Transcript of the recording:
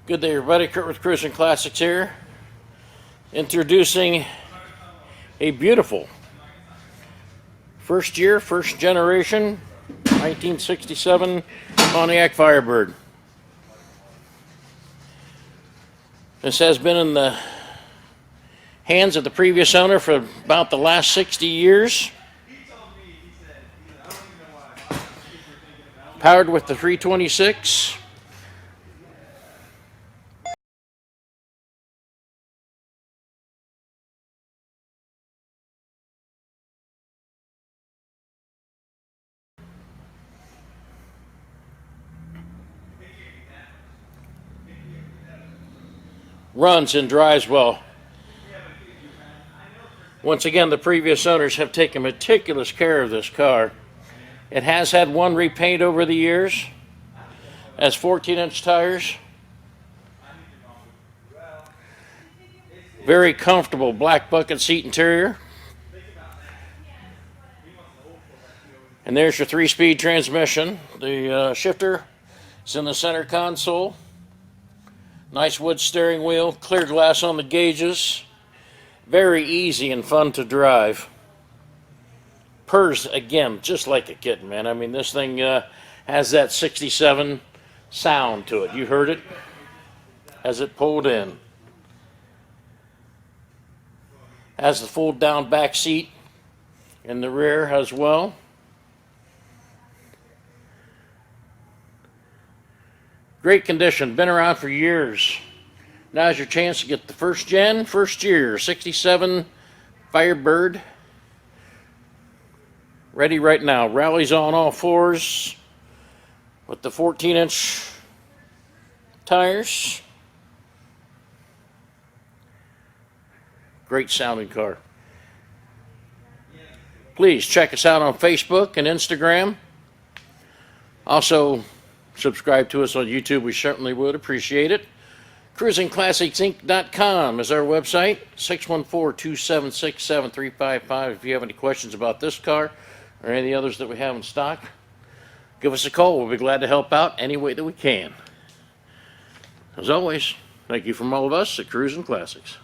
Good day, everybody. Kurt with Cruisin Classics here. Introducing a beautiful first generation 1967 Pontiac Firebird. This has been in the hands of the previous owner for about the last 60 years. Powered with the 326. Runs and drives well. Once again, the previous owners have taken meticulous care of this car. It has had one repaint over the years. Has 14-inch tires. Very comfortable black bucket seat interior. And there's your 3-speed transmission. The shifter is in the center console. Nice wood steering wheel, clear glass on the gauges. Very easy and fun to drive. Purrs, again, just like a kitten, man. I mean, this thing has that 67 sound to it. You heard it as it pulled in. Has the fold down back seat in the rear as well. Great condition, been around for years. Now's your chance to get the first year 67 Firebird. Ready right now. Rallies on all fours with the 14-inch tires. Great sounding car. Please check us out on Facebook and Instagram. Also, subscribe to us on YouTube. We certainly would appreciate it. CruisinClassicsInc.com is our website. 614-276-7355. If you have any questions about this car or any of the others that we have in stock, give us a call. We'll be glad to help out any way that we can. As always, thank you from all of us at Cruisin Classics.